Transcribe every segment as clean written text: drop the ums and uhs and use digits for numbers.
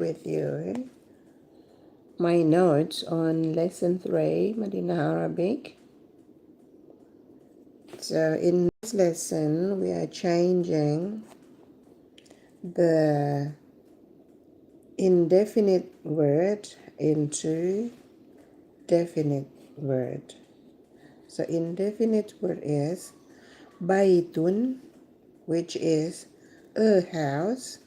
with you my notes on lesson 3, Madinah Arabic. So in this lesson, we are changing the indefinite word into definite word. So indefinite word is baytun, which is a house.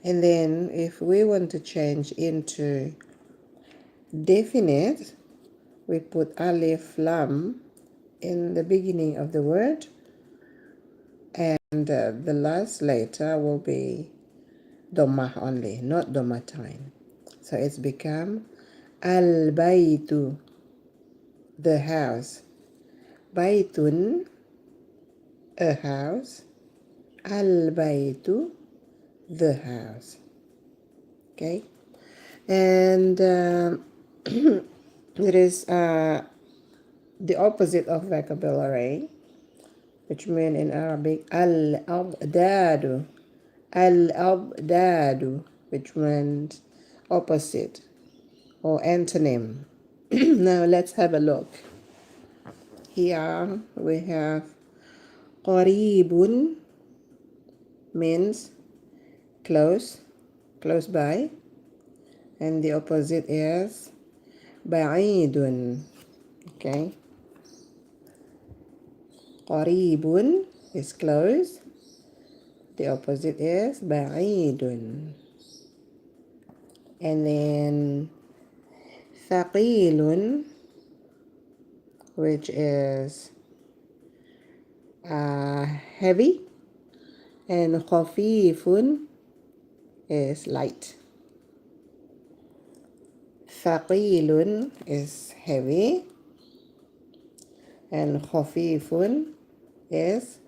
And then if we want to change into definite, we put alif lam in the beginning of the word, and the last letter will be Dhamma only, not Dhammatain. So it's become al-baytu, the house. Baytun, a house. Al-baytu, the house. Okay? And it is the opposite of vocabulary, which means in Arabic al-abdadu. Al-abdadu, which means opposite or antonym. Now let's have a look. Here we have qaribun, means close, close by, and the opposite is ba'idun. Okay, qaribun is close, the opposite is ba'idun. And then thaqilun, which is heavy, and khafifun is light. Thaqilun is heavy, and khafifun is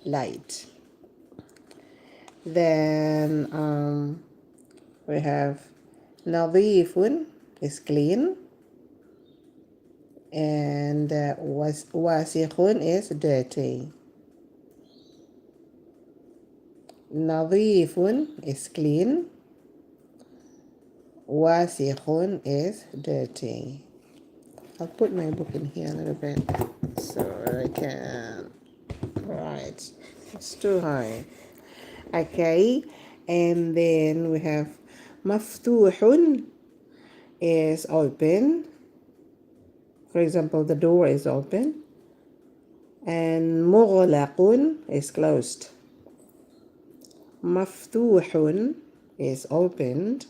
light. Then we have nadifun is clean, and wasikhun is dirty. Nadifun is clean, wasikhun is dirty. I'll put my book in here a little bit so I can write. It's too high. Okay, and then we have maftuhun is open. For example, the door is open. And mughlaqun is closed. Maftuhun is opened.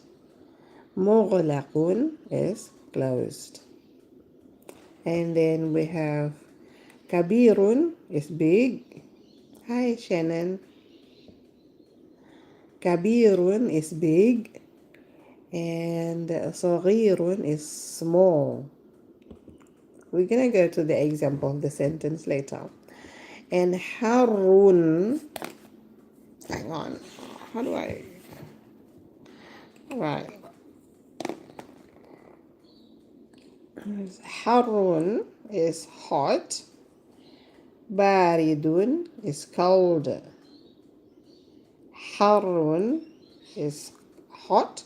Mughlaqun is closed. And then we have kabirun is big. Hi, Shannon. Kabirun is big, and saghirun is small. We're going to go to the example of the sentence later. And harun, hang on, how do I, right. Harun is hot. Baridun is cold. Harun is hot.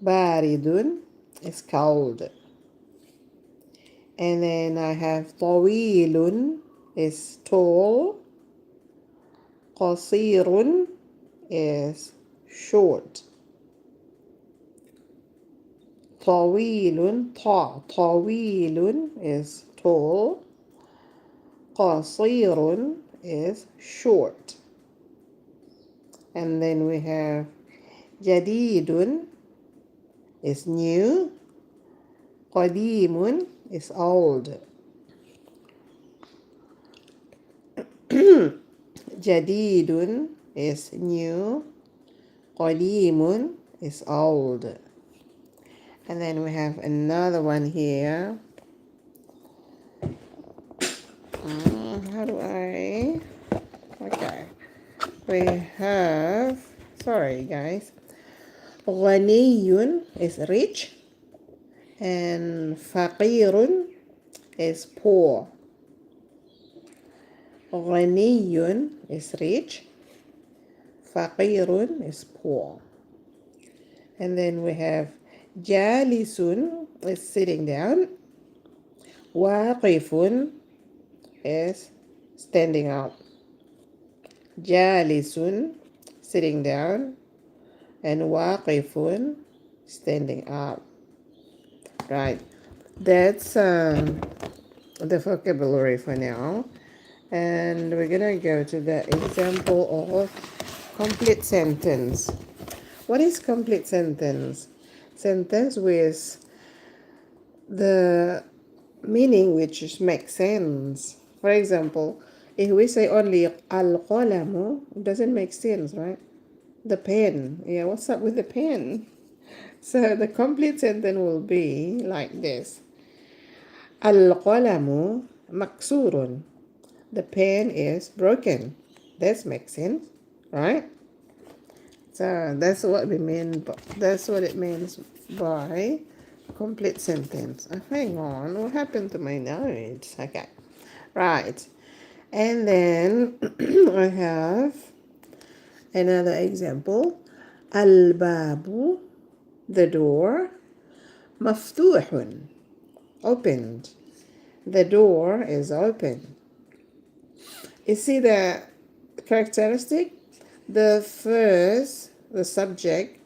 Baridun is cold. And then I have tawilun is tall. Qasirun is short. Tawilun is tall. Qasirun is short. And then we have jadidun is new. Qadimun is old. Jadidun is new. Qadimun is old. And then we have another one here. How do I? Okay. We have, sorry guys. Ghaniyun is rich. And faqirun is poor. Ghaniyun is rich. Faqirun is poor. And then we have jalisun is sitting down. Waqifun is standing up. Jalisun sitting down, and waqifun standing up. Right. That's the vocabulary for now. And we're gonna go to the example of complete sentence. What is complete sentence? Sentence with the meaning which makes sense. For example, if we say only al-qalamu, it doesn't make sense, right? The pen. Yeah, what's up with the pen? So the complete sentence will be like this. Al-qalamu maksurun. The pen is broken. That makes sense, right? So that's what we mean. That's what it means by complete sentence. Hang on, what happened to my notes? Okay, right. And then I have another example. Al-babu, the door. Maftuhun, opened. The door is open. You see the characteristic? The first, the subject,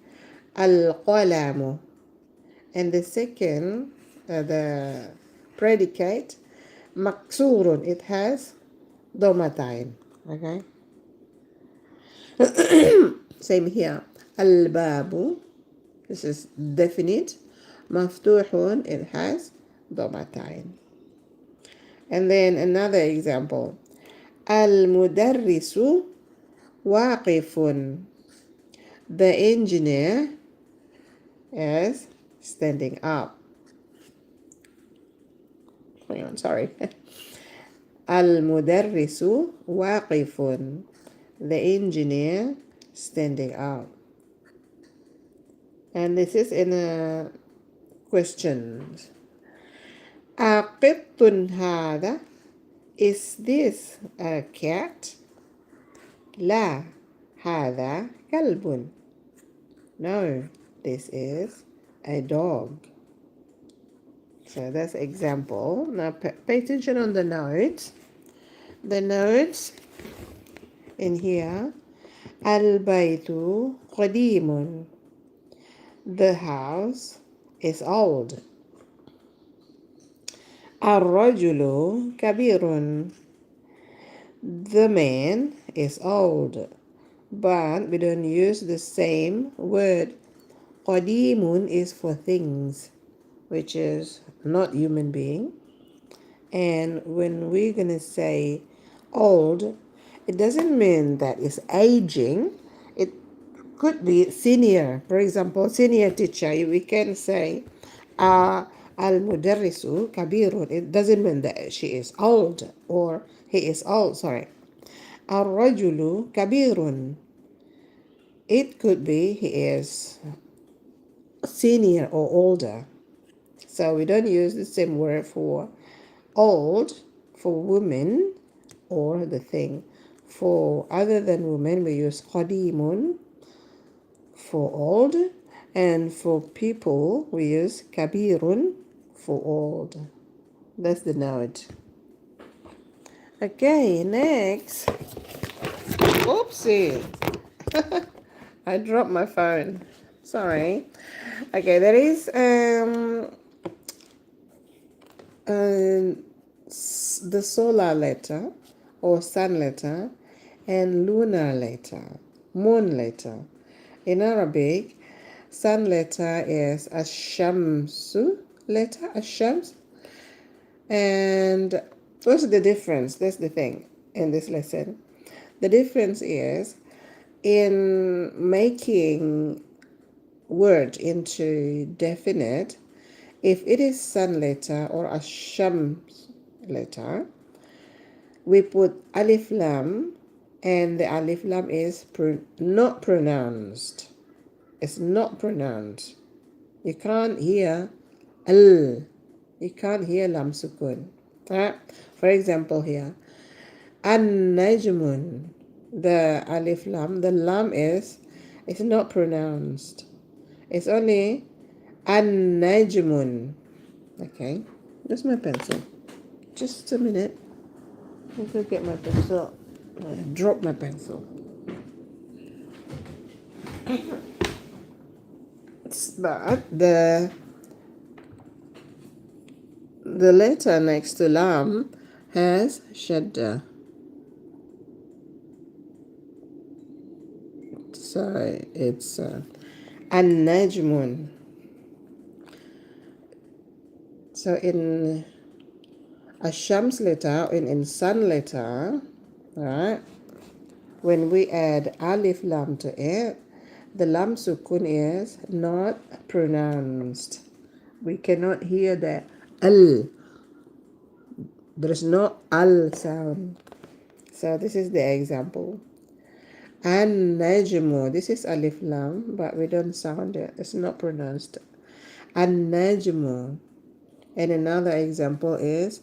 al-qalamu. And the second, the predicate, maksurun. It has domatain. Okay? Same here. Al-babu. This is definite. Maftuhun. It has domatain. And then another example. Al-mudarrisu waqifun. The engineer is standing up. Hang on, sorry. Al-mudarrisu waqifun. The engineer standing up. And this is in a question. Aqittun hada. Is this a cat? La. Hada kalbun. No, this is a dog. So that's example. Now pay attention on the notes. The notes in here. Al-baytu qadimun. The house is old. Ar-rajulu kabirun. The man is old. But we don't use the same word. Qadimun is for things, which is not human being. And when we're going to say old, it doesn't mean that it's aging. It could be senior. For example, senior teacher, we can say al-mudarrisu kabirun. It doesn't mean that she is old or he is old, sorry. Ar-rajulu kabirun. It could be he is senior or older. So we don't use the same word for old for women or the thing. For other than women, we use qadimun for old, and for people, we use kabirun for old. That's the note. Okay, next. Oopsie. I dropped my phone. Sorry. Okay, there is the solar letter or sun letter and lunar letter, moon letter. In Arabic, sun letter is ash-shamsu letter, ash-shams. And what's the difference? That's the thing in this lesson. The difference is in making word into definite. If it is sun letter or a shams letter, we put alif lam, and the alif lam is not pronounced. It's not pronounced. You can't hear al. You can't hear lam sukun. For example here, an-najmun, the alif lam, the lam is not pronounced. It's only an-najmun. Okay, where's my pencil? Just a minute. I'm gonna get my pencil. I dropped my pencil. But the letter next to lam has shadda. So it's an-najmun. So in a shams letter, in sun letter, right? When we add alif lam to it, the lam sukun is not pronounced. We cannot hear the al. There is no al sound. So this is the example. An-najmu. This is alif lam, but we don't sound it. It's not pronounced. An-najmu. And another example is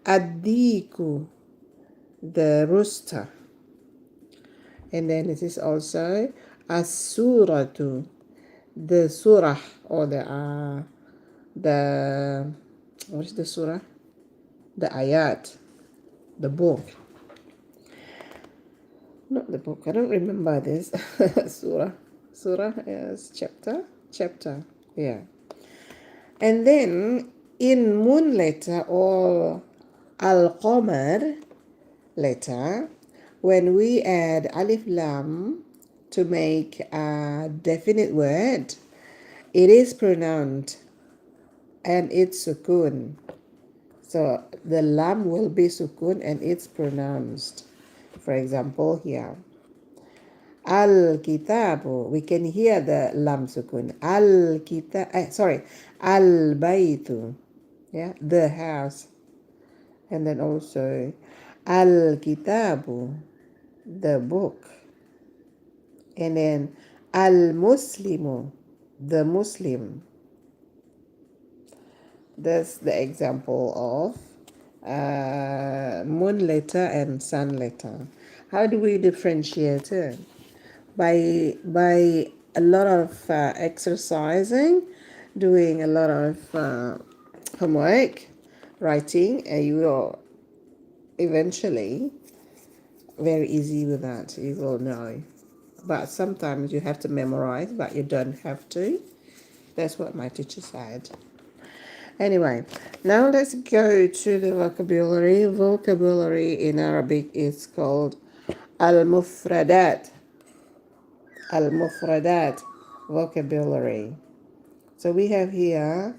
ad-diku, the rooster. And then it is also as-suratu, the surah, or the what is the surah? The ayat, the book. Not the book. I don't remember this. Surah. Surah is chapter. Yeah. And then in moon letter or al-qamar letter, when we add alif lam to make a definite word, it is pronounced and it's sukun. So the lam will be sukun and it's pronounced. For example, here, al-kitabu, we can hear the lam sukun. Al-baytu, yeah, the house. And then also al-kitabu, the book. And then al-muslimu, the Muslim. That's the example of moon letter and sun letter. How do we differentiate it? By a lot of exercising, doing a lot of homework, writing, and you will eventually very easy with that. You will know. But sometimes you have to memorize, but you don't have to. That's what my teacher said. Anyway, now let's go to the vocabulary. Vocabulary in Arabic is called al-mufradat. Al-mufradat, vocabulary. So we have here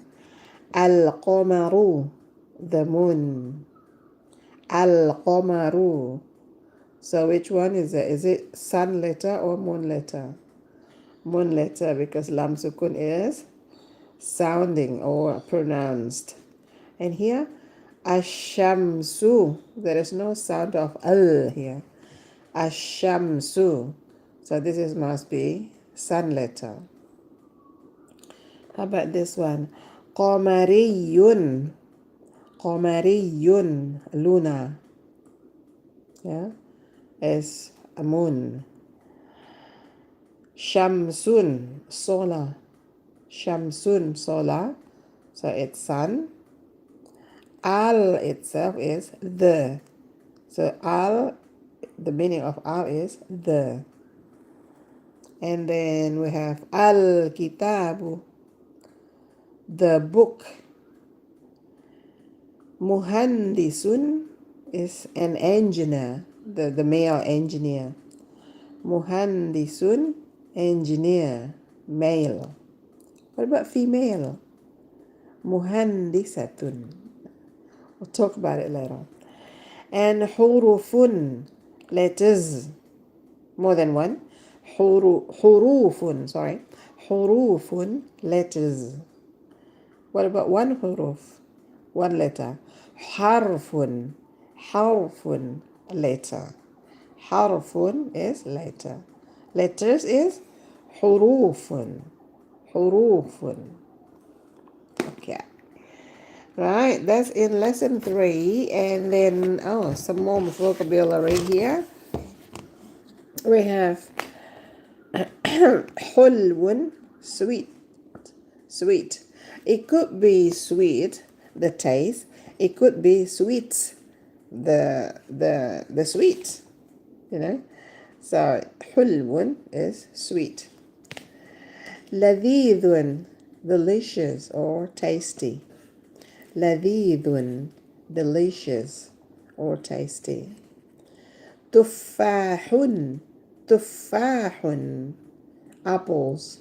al-qamaru, the moon. Al-qamaru. So which one is it? Is it sun letter or moon letter? Moon letter, because lam sukun is sounding or pronounced. And here, ashamsu. There is no sound of al here. Ashamsu. So this is must be sun letter. How about this one? Qamariyun. Qamariyun. Luna. Yeah. Is a moon. Shamsun. Solar. Shamsun, solar. So it's sun. Al itself is the. So al, the meaning of al is the. And then we have al-kitabu, the book. Muhandisun is an engineer, the male engineer. Muhandisun, engineer, male. What about female? Muhandisatun. We'll talk about it later. And hurufun, letters, more than one. Hurufun, sorry. Hurufun, letters. What about one huruf? One letter. Harfun, harfun, letter. Harfun is letter. Letters is hurufun. Hurufun. Okay. Right, that's in lesson 3. And then, some more vocabulary here. We have hulwun, sweet. Sweet. It could be sweet, the taste. It could be sweet, the sweet, you know. So حلو is sweet. لذيذ, delicious or tasty. لذيذ, delicious or tasty. تفاح, تفاح, apples,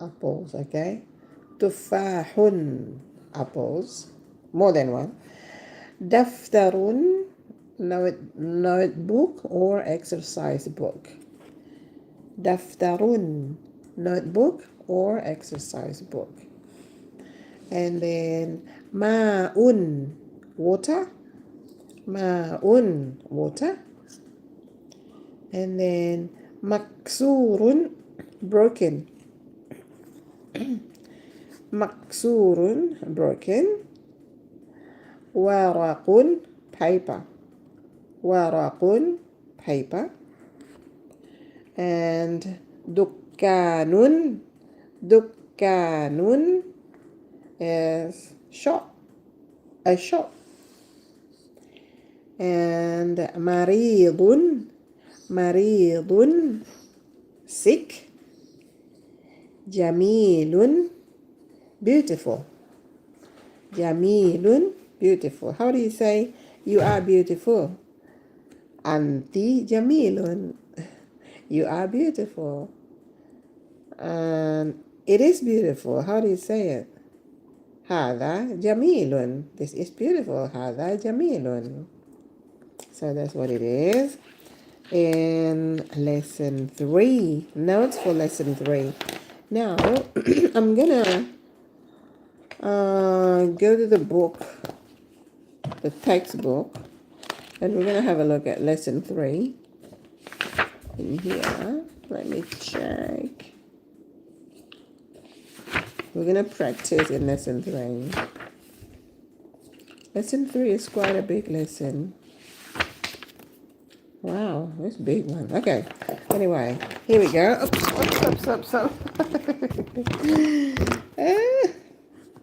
apples, okay. تفاح, apples, more than one. دفتر, notebook or exercise book. دفتر, notebook or exercise book. And then ماء, water. ماء, water. And then مكسور, broken. مكسور, broken. ورق, paper. ورق, paper. And دكان, دكان is shop, a shop. And مريض, مريض, sick. جميل, beautiful. جميل, beautiful. How do you say you are beautiful? أنت جميل. You are beautiful. And it is beautiful. How do you say it? هذا جميل. This is beautiful. هذا جميل. So that's what it is. In lesson 3, notes for lesson 3. Now, I'm gonna go to the book, the textbook, and we're gonna have a look at lesson 3 in here. Let me check. We're gonna practice in lesson 3. Lesson 3 is quite a big lesson. Wow, this big one. Okay. Anyway, here we go. Oops.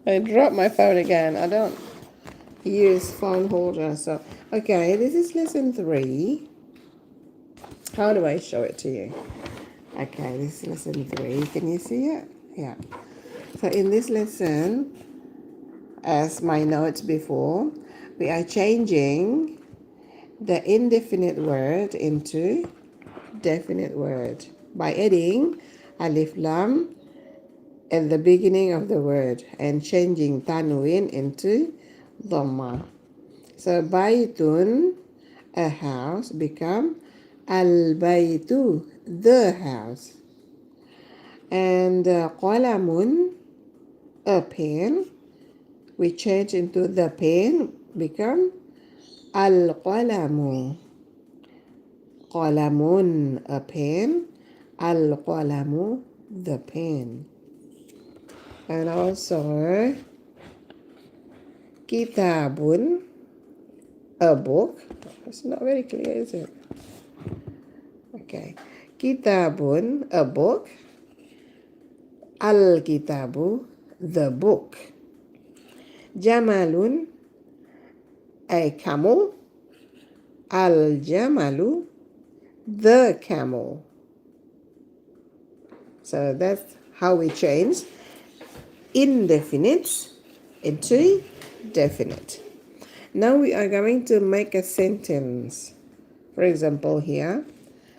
I dropped my phone again. I don't use phone holder. So, okay, this is lesson 3. How do I show it to you? Okay, this is lesson 3. Can you see it? Yeah. So in this lesson, as my notes before, we are changing the indefinite word into definite word by adding alif lam at the beginning of the word and changing tanwin into dhamma. So baytun, a house, become al-baytu, the house. And qalamun, a pen, we change into the pen, become al-qalamu. Qalamun, a pen. Al-qalamu, the pen. And also kitabun, a book. It's not very clear, is it? Okay. Kitabun, a book. Al-kitabu, the book. Jamalun, a camel. Al-jamalu, the camel. So that's how we change indefinite into definite. Now we are going to make a sentence. For example, here,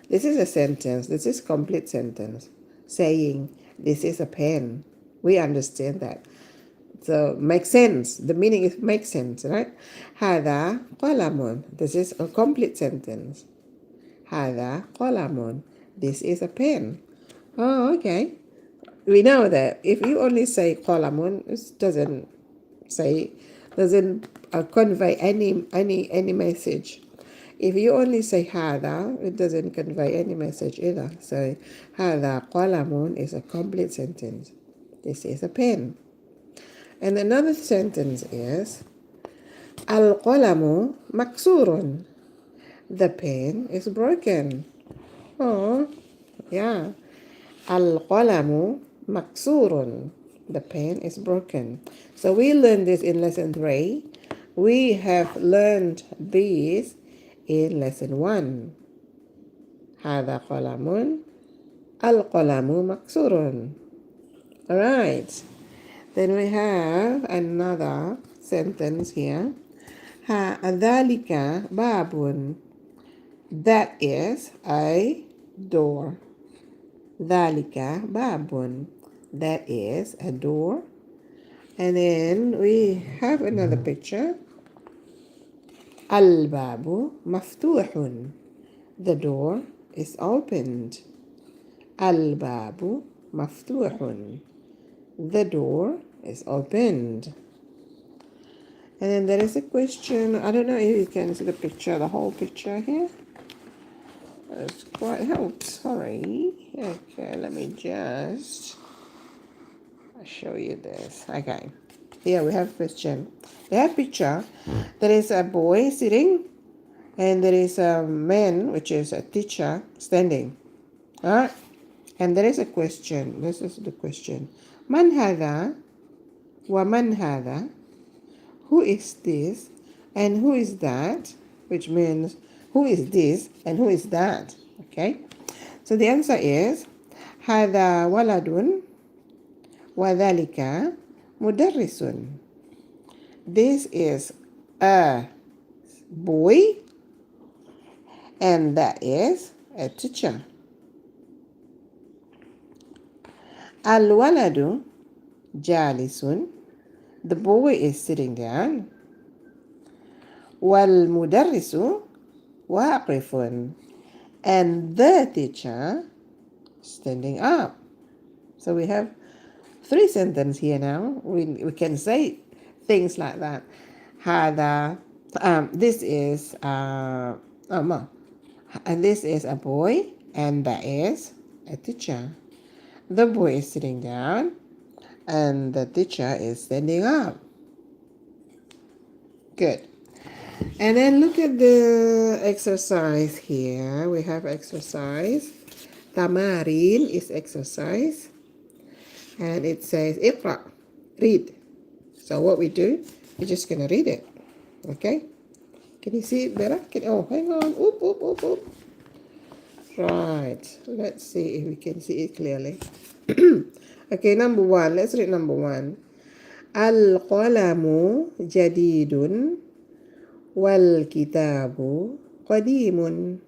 this is a sentence. This is complete sentence saying this is a pen. We understand that. So makes sense. The meaning is makes sense, right? هذا قلم. This is a complete sentence. هذا قلم. This is a pen. Oh, okay. We know that if you only say qalamun, it doesn't convey any message. If you only say hada, it doesn't convey any message either. So hada qalamun is a complete sentence. This is a pen. And another sentence is al-qalamu maksurun. The pen is broken. Oh, yeah. Al-qalamu maksurun. The pen is broken. So we learned this in lesson 3. We have learned this in lesson 1. هذا قلم. القلم مكسور. Alright. Then we have another sentence here. ذلك باب. That is a door. ذلك باب. That is a door. And then we have another picture. الباب مفتوح. The door is opened. الباب مفتوح. The door is opened. And then there is a question. I don't know if you can see the picture, the whole picture here. It's quite helped. Sorry. Okay, let me just show you this. Okay. Here we have a question. We have a picture. There is a boy sitting, and there is a man, which is a teacher, standing. Alright? And there is a question. This is the question. من هذا ومن هذا? Who is this and who is that? Which means who is this and who is that? Okay. So the answer is هذا ولد وذلك مدرس. This is a boy and that is a teacher. الولد جالس. The boy is sitting down. والمدرس واقف. And the teacher standing up. So we have 3 sentences here now. We can say things like that. هذا this is and this is a boy and that is a teacher. The boy is sitting down and the teacher is standing up. Good. And then look at the exercise here. We have exercise. Tamarin is exercise. And it says, Iqra, read. So what we do, we're just going to read it. Okay? Can you see it better? Oh, hang on. Oop, oop, oop, oop. Right. Let's see if we can see it clearly. Okay, number 1. Let's read number 1. Al-qalamu jadidun wal-kitabu qadimun.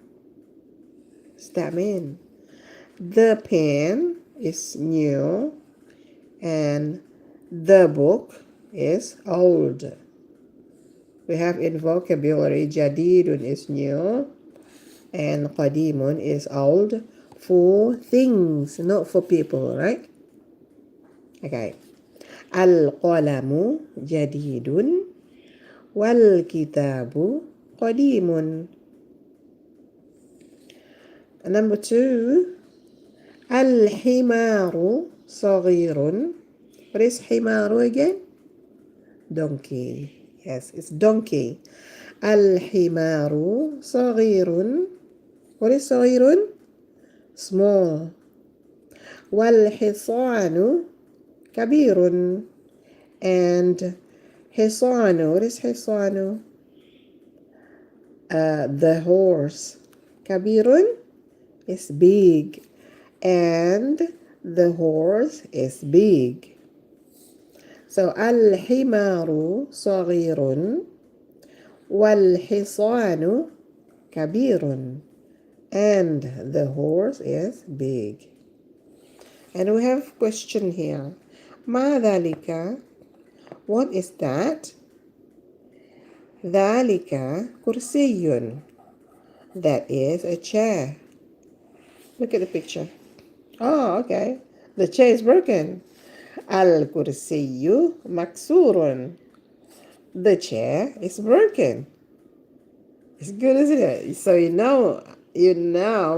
What's that mean? The pen is new and the book is old. We have in vocabulary jadidun is new and qadimun is old for things, not for people, right? Okay. Al-qalamu jadidun wal-kitabu qadimun. Number 2. Al-himaru saghirun. What is himaru again? Donkey. Yes, it's donkey. Al-himaru saghirun. What is saghirun? Small. Wal-hisanu kabirun. And hisanu. What is hisanu? The horse. Kabirun is big. And the horse is big. So al-himaru saghirun wal-hisanu kabirun. And the horse is big. And we have a question here. Ma dhalika? What is that? Dhalika kursiyun. That is a chair. Look at the picture. Oh, okay. The chair is broken. Al-kursiyu maksurun. The chair is broken. It's good, isn't it? So you now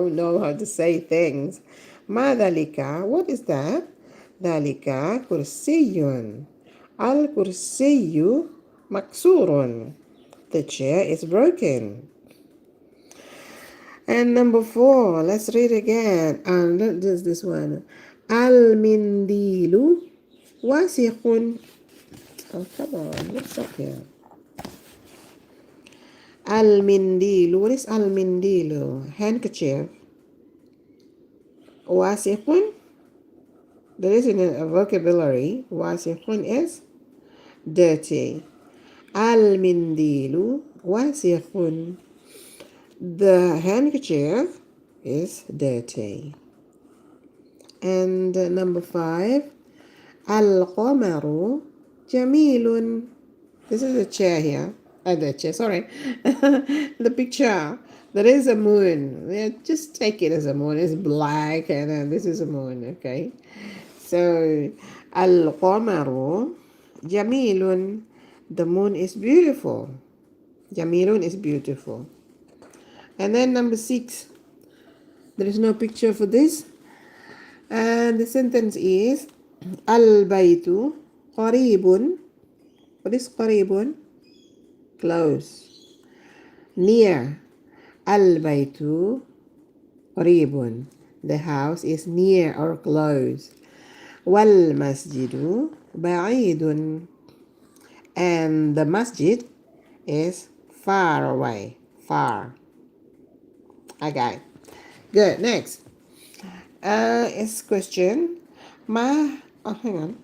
know how to say things. Ma dhalika? What is that? Dhalika kursiyun. Al-kursiyu maksurun. The chair is broken. And number 4, let's read again. This one. Al-mindilu wasiqun. Oh, come on. What's up here? Al-mindilu. What is al-mindilu? Handkerchief. Wasiqun. There is in a vocabulary. Wasiqun is dirty. Al-mindilu wasiqun. The handkerchief is dirty. And number 5, Al-qamaru jamilun. This is a chair here. The chair, sorry. The picture. There is a moon. Yeah, just take it as a moon. It's black and this is a moon, okay? So, Al-qamaru jamilun. The moon is beautiful. Jamilun is beautiful. And then number 6. There is no picture for this. And the sentence is Al-baytu qaribun. What is qaribun? Close. Near. Al-baytu qaribun. The house is near or close. Wal-masjidu ba'idun. And the masjid is far away. Far. Okay. Good. Next. It's question. Hang on.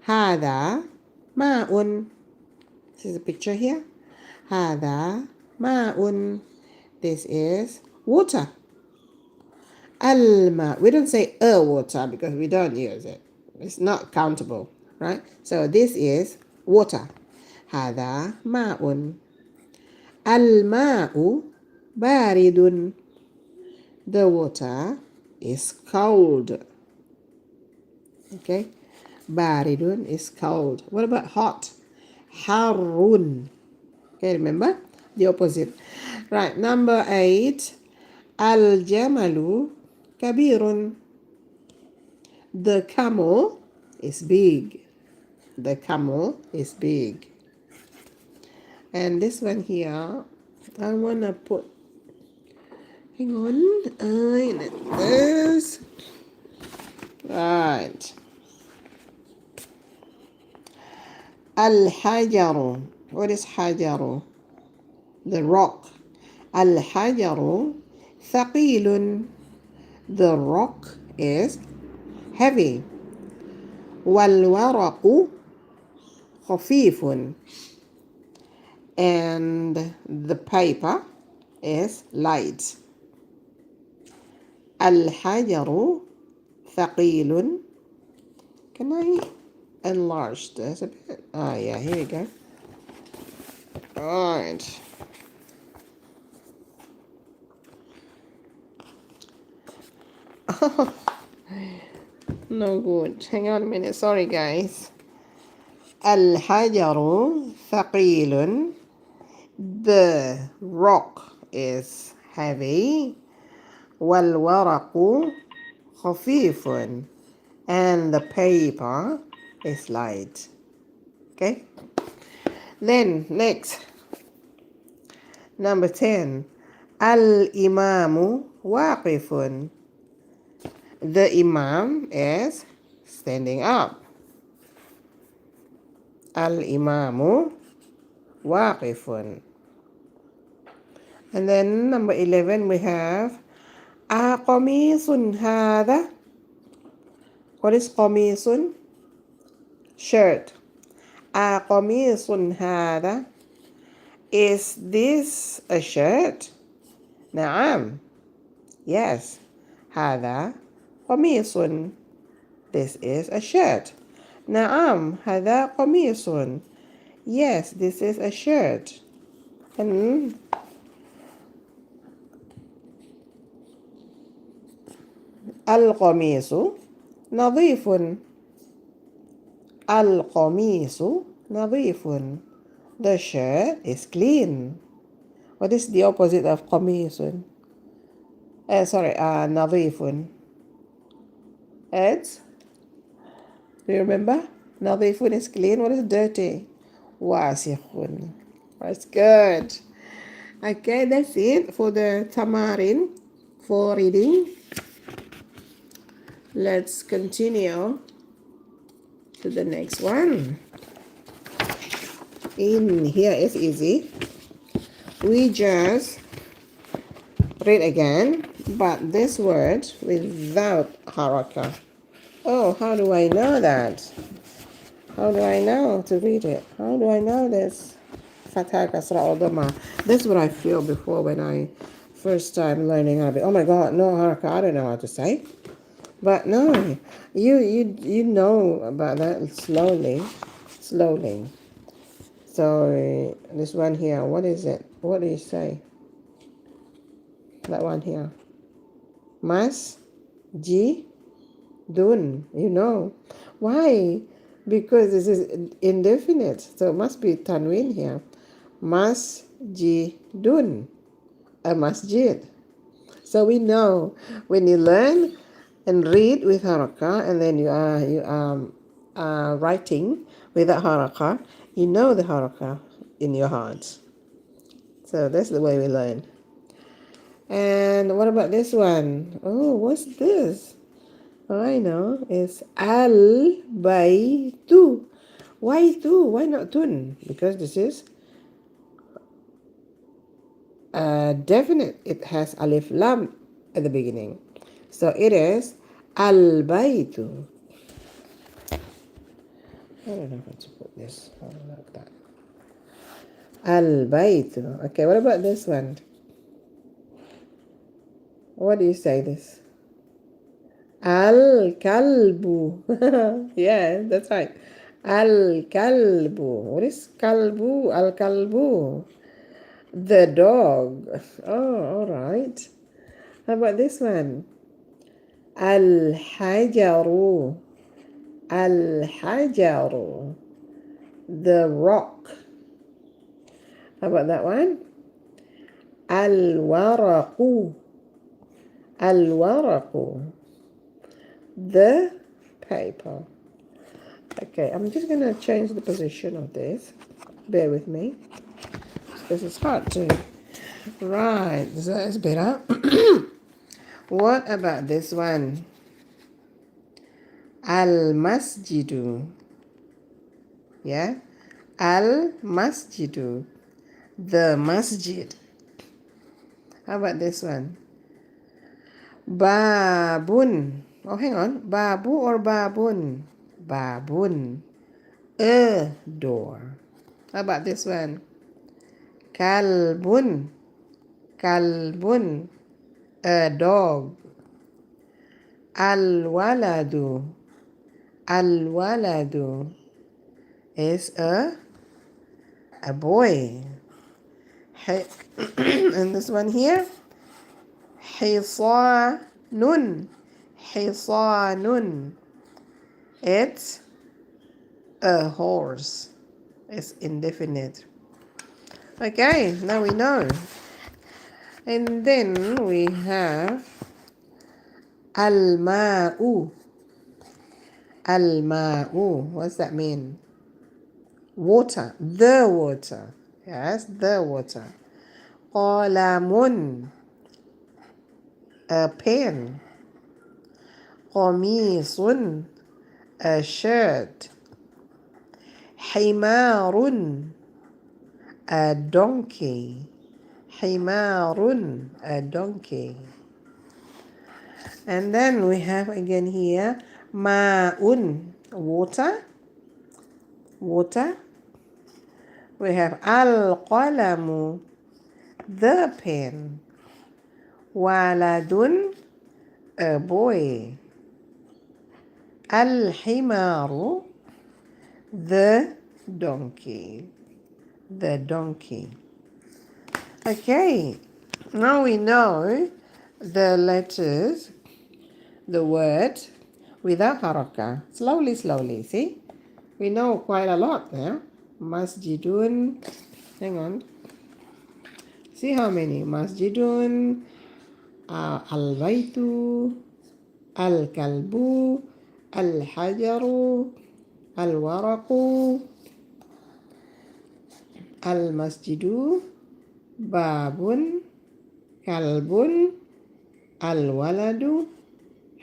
Hada ma'un. This is a picture here. Hada ma'un. This is water. Alma. We don't say a water because we don't use it. It's not countable, right? So this is water. Hada ma'un. Al-ma'u baridun. The water is cold. Okay? Baridun is cold. What about hot? Harun. Okay, remember? The opposite. Right, number 8. Al-jamalu kabirun. The camel is big. The camel is big. And this one here, I want to put, hang on, like this. Right. Al-hajaru. What is hajaru? The rock. Al-hajaru thaqilun. The rock is heavy. Wal-waraqu khafifun. And the paper is light. Al-hajaru thaqilun. Can I enlarge this a bit? Oh yeah, here we go. All right. No good. Hang on a minute. Sorry, guys. Al-hajaru thaqilun. The rock is heavy. Wal-waraqu khafifun. And the paper is light. Okay? Then, next. Number 10. Al-imamu waqifun. The imam is standing up. Al-imamu waqifun. And then number 11 we have qamisun hadha. What is qamisun? Shirt. Qamisun hadha. Is this a shirt? Naam. Yes. Hadha qamisun. This is a shirt. Naam. Hadha qamisun. Yes, this is a shirt. And al-qamisu nadifun. Al-qamisu nadifun. The shirt is clean. What is the opposite of qamisun? Nadifun. It's, do you remember? Nadifun is clean. What is dirty? Wasikhun. That's good. Okay, that's it for the tamarin for reading. Let's continue to the next one. In here is easy. We just read again, but this word without haraka. Oh, how do I know that? How do I know to read it? How do I know this? Fatha kasra or dhamma. That's what I feel before when I first time learning Arabic. Oh my God, no haraka. I don't know how to say. But no, you know about that slowly, slowly. So this one here, what is it? What do you say? That one here. Mas, ji, dun. You know. Why? Because this is indefinite. So it must be tanwin here. Mas, ji, dun. A masjid. So we know when you learn and read with haraka, and then you are writing with the haraka, you know the haraka in your heart. So that's the way we learn. And what about this one? Oh, what's this? Oh, I know. It's al baytu. Why tu? Why not tun? Because this is definite. It has alif lam at the beginning. So it is al baytu. I don't know how to put this. I don't like that. Al baytu. Okay, what about this one? What do you say this? Al kalbu. Yeah, that's right. Al kalbu. What is kalbu? Al kalbu. The dog. Oh, all right. How about this one? Al hajaru. Al hajaru. The rock. How about that one? Al waraqu. Al waraqu. The paper. Okay, I'm just going to change the position of this. Bear with me. This is hard too. Right, so that's better. What about this one? Al masjidu. Yeah? Al masjidu. The masjid. How about this one? Babun. Oh, hang on. Babu or babun? Babun. A door. How about this one? Kalbun. Kalbun. A dog. Al-waladu. Al-waladu is a boy. And this one here, hisanun. Hisanun. It's a horse. It's indefinite. Okay, now we know. And then we have al-ma'u. Al-ma'u. What's that mean? Water. The water. Yes, the water. Qalamun. A pen. Qamisun. A shirt. Himarun. A donkey. Himarun. A donkey. And then we have again here ma'un. Water. Water. We have al-qalamu. The pen. Waladun. A boy. Al-himaru. The donkey. The donkey. Okay, now we know the letters, the word without haraka. Slowly, slowly, see? We know quite a lot now. Masjidun. Hang on. See how many? Masjidun, al-baytu, al-kalbu, al-hajaru, al-waraqu, al-masjidu, babun, kalbun, al-waladu,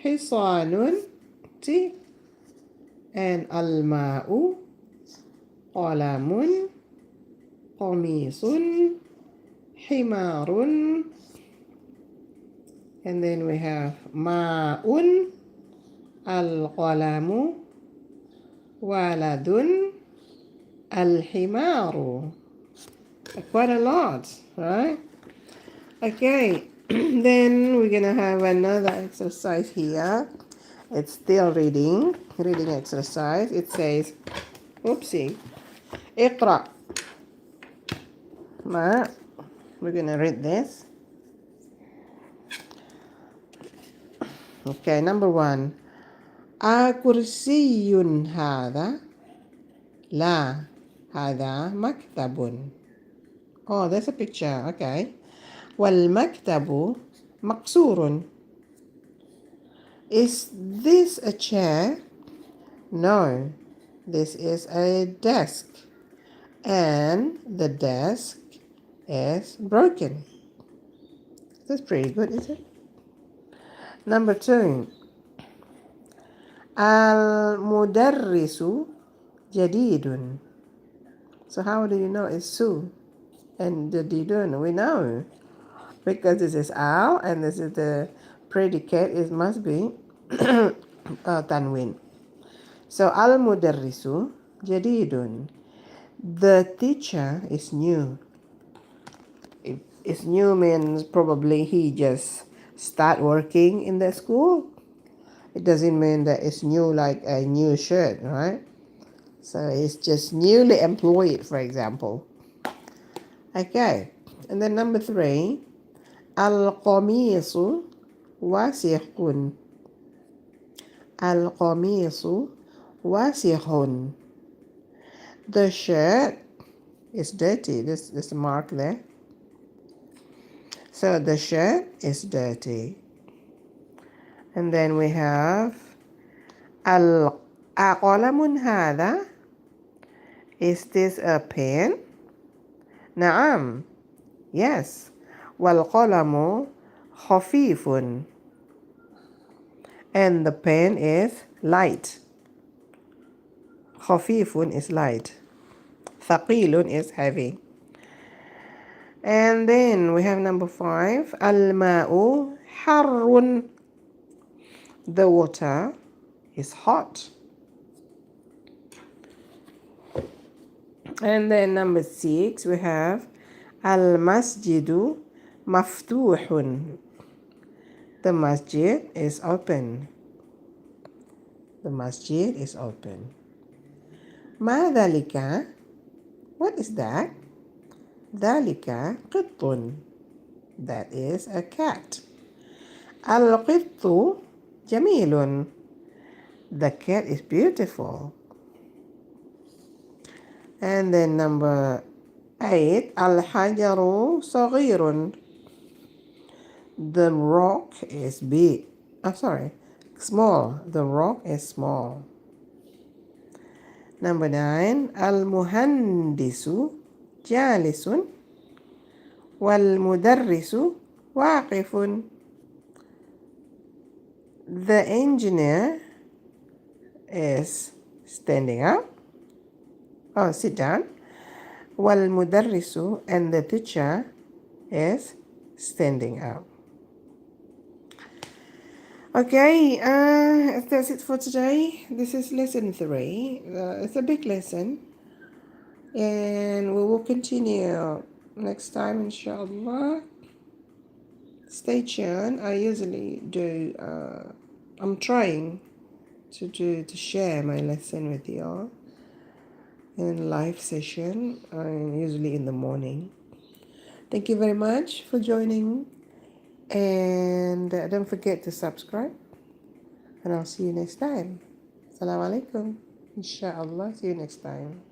حصان T and الماء قلم قميص حمار and then we have ماء القلم ولد الحمار. Quite a lot, right? Okay, then we're gonna have another exercise here. It's still reading exercise. It says, oopsie, اقرأ. We're gonna read this. Okay, number 1. أكرسي هذا؟ لا، هذا مكتب. Oh, there's a picture. Okay. والمكتب مكسور. Is this a chair? No, this is a desk. And the desk is broken. That's pretty good, isn't it? Number 2. المدرس جديد. So how do you know it's Sue? And جديد, we know. Because this is al and this is the predicate, it must be tanwin. So al-mudarrisu jadidun. The teacher is new. If it's new means probably he just start working in the school. It doesn't mean that it's new like a new shirt, right? So it's just newly employed, for example. Okay. And then number 3. Al-qamisu wasikhun. Al-qamisu wasikhun. The shirt is dirty. This is the mark there. So the shirt is dirty. And then we have Al-qalamun hada. Is this a pen? Naam. Yes. Wal-qalamu khafifun. And the pen is light. Khafifun is light. Thaqilun is heavy. And then we have number 5. Al-ma'u harrun. The water is hot. And then number 6 we have Al-masjidu maftuhun. The masjid is open. The masjid is open. Ma dhalika? What is that? Dhalika qittun. That is a cat. Al-qittu jamilun. The cat is beautiful. And then number 8. Al-hajaru saghirun. The rock is big. Small. The rock is small. Number 9. Al-muhandisu jalisun. Wal-mudarrisu waqifun. The engineer is standing up. Sit down. Wal-mudarrisu, and the teacher is standing up. Okay, that's it for today. This is lesson 3. It's a big lesson. And we will continue next time, inshallah. Stay tuned. I usually do, I'm trying to share my lesson with you all in live session, usually in the morning. Thank you very much for joining, and don't forget to subscribe, and I'll see you next time. Assalamu alaikum. Inshallah, see you next time.